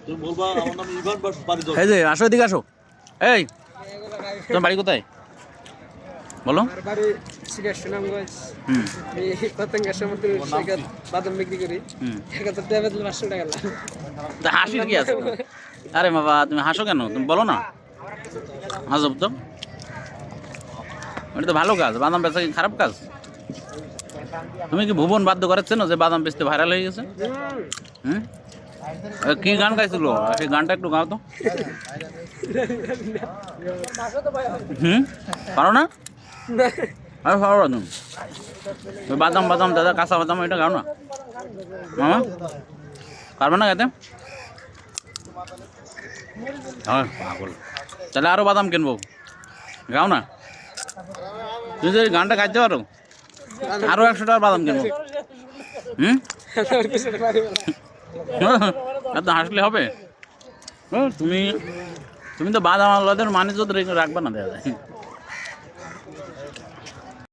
তুমি বলবা আমার নাম ইভান বাড়ি দাও। এই যে আসো, এদিকে আসো। এই তোমার বাড়ি কোথায় বলো? আমার বাড়ি সিলেট সুনামগঞ্জ। হুম এই পতঙ্গের সমুদ্র সৈকত বাদাম বিক্রি করি। হুম। 500 টাকা লাভ। তা হাসির কি আছে? আরে বাবা তুমি হাসো কেন? তুমি বলো না, আজব তো। এটা তো ভালো কাজ, বাদাম বেচা কি খারাপ কাজ? তুমি কি ভুবন বাধ্য করাচ্ছ না যে বাদাম বেচতে ভাইরাল হয়ে গেছে? হুম, কি গান গাইছিল সেই গানটা একটু গাও তো। হুম, পারো না? আরে পারো না তুমি? ওই বাদাম বাদাম দাদা কাঁচা বাদাম এটা গাও না মামা, পারবে না গাইতে? পাগল, তাহলে আরো বাদাম কিনবো, গাও না। তুই যদি গানটা গাইতে পারো আরো 100 টাকার বাদাম কিনবো। হুম, এত হাসলে হবে? তুমি তুমি তো বাদাম আল্লাদের মানে রাখবা না দেখা যায়।